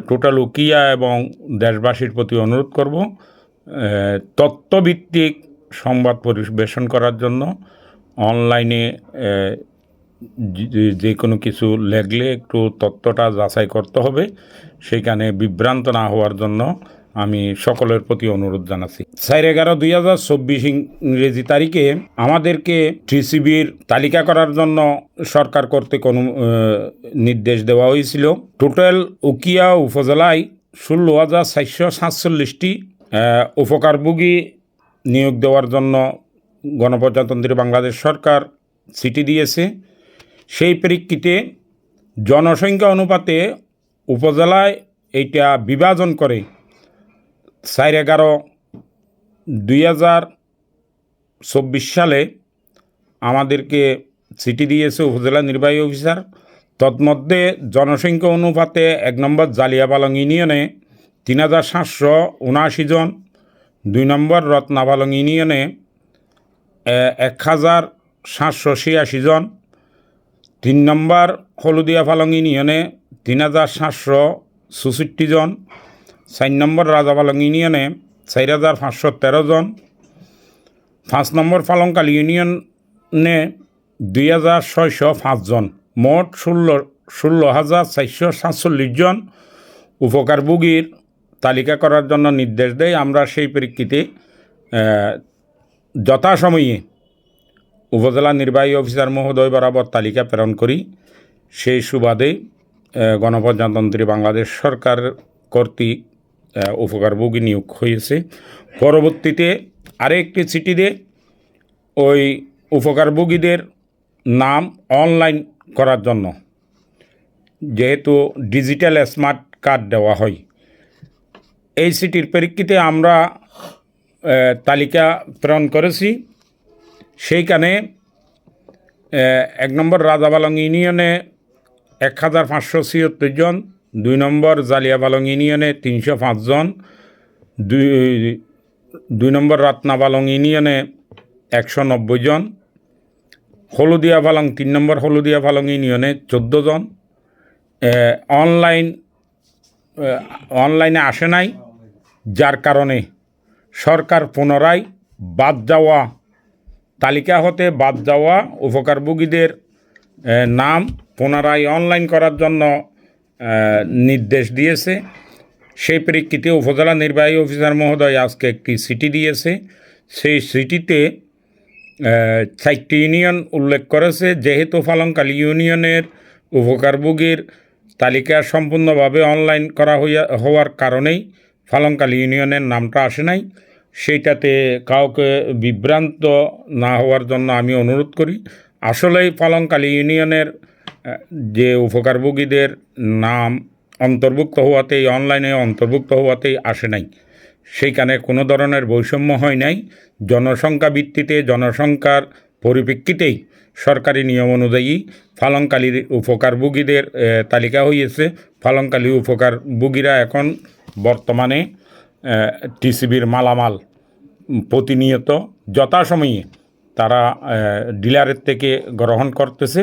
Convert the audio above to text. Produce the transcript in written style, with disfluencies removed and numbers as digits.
Total Ukhia এবং দেশবাসীর প্রতি অনুরোধ করব তথ্যভিত্তিক সংবাদ পরিবেশন করার জন্য অনলাইনে যে কোনো কিছু লেখলে একটু তথ্যটা যাচাই করতে হবে, সেখানে বিভ্রান্ত না হওয়ার জন্য আমি সকলের প্রতি অনুরোধ জানাচ্ছি। 4/11/2024 ইংরেজি তারিখে আমাদেরকে টিসিবির তালিকা করার জন্য সরকার কর্তৃক নির্দেশ দেওয়া হয়েছিল। টোটাল উকিয়া উপজেলায় 16,447টি উপকারভোগী নিয়োগ দেওয়ার জন্য গণপ্রজাতন্ত্রী বাংলাদেশ সরকার চিঠি দিয়েছে। সেই প্রেক্ষিতে জনসংখ্যা অনুপাতে উপজেলায় এইটা বিভাজন করে 4/11/2024 সালে আমাদেরকে চিঠি দিয়েছে উপজেলা নির্বাহী অফিসার। তন্মধ্যে জনসংখ্যা অনুপাতে 1 নম্বর জালিয়াপালং ইউনিয়নে 3,779 জন, 2 নম্বর রত্নাপালং ইউনিয়নে 1,786 জন, 3 নম্বর হলদিয়াপালং ইউনিয়নে 3,764 জন, 4 নম্বর রাজাপালং ইউনিয়নে 4,513 জন, 5 নম্বর পালংকালী ইউনিয়নে 2,605 জন, মোট 16,447 জন উপকারভোগীর তালিকা করার জন্য নির্দেশ দেয়। আমরা সেই প্রেক্ষিতে যথাসময়ে উপজেলা নির্বাহী অফিসার মহোদয় বরাবর তালিকা প্রেরণ করি। সেই সুবাদে গণপ্রজাতন্ত্রী বাংলাদেশ সরকার কর্তৃক উপকারভোগী নিয়োগ হয়েছে। পরবর্তীতে আরেকটি চিঠি দিয়ে ওই উপকারভোগীদের নাম অনলাইন করার জন্য, যেহেতু ডিজিটাল স্মার্ট কার্ড দেওয়া হয়, এই চিঠির প্রেক্ষিতে আমরা তালিকা প্রেরণ করেছি। সেইখানে 1 নম্বর রাজাপালং ইউনিয়নে 1,576 জন, 2 নম্বর জালিয়াপালং ইউনিয়নে 305 জন, 2 নম্বর রত্নাপালং ইউনিয়নে 190 জন, হলদিয়াপালং 3 নম্বর হলদিয়াপালং ইউনিয়নে 14 জন। অনলাইনে আসে নাই, যার কারণে সরকার পুনরায় তালিকা হতে বাদ যাওয়া উপকারভোগীদের নাম পুনরায় অনলাইন করার জন্য নির্দেশ দিয়েছে। সেই প্রেক্ষিতে উপজেলা নির্বাহী অফিসার মহোদয় আজকে একটি চিঠি দিয়েছে। সেই চিঠিতে 4টি ইউনিয়ন উল্লেখ করেছে। যেহেতু পালংকালী ইউনিয়নের উপকারভোগীর তালিকা সম্পূর্ণভাবে অনলাইন করা হওয়ার কারণেই পালংকালী ইউনিয়নের নামটা আসে নাই, সেইটাতে কাউকে বিভ্রান্ত না হওয়ার জন্য আমি অনুরোধ করি। আসলেই পালংকালী ইউনিয়নের যে উপকারভোগীদের নাম অন্তর্ভুক্ত হওয়াতেই, অনলাইনে অন্তর্ভুক্ত হওয়াতেই আসে নাই, সেইখানে কোনো ধরনের বৈষম্য হয় নাই। জনসংখ্যা ভিত্তিতে, জনসংখ্যার পরিপ্রেক্ষিতেই সরকারি নিয়ম অনুযায়ী পালংকালীর উপকারভোগীদের তালিকা হয়েছে। পালংকালী উপকারভোগীরা এখন বর্তমানে টিসিবির মালামাল প্রতিনিয়ত যথাসময়ে তারা ডিলারের থেকে গ্রহণ করতেছে।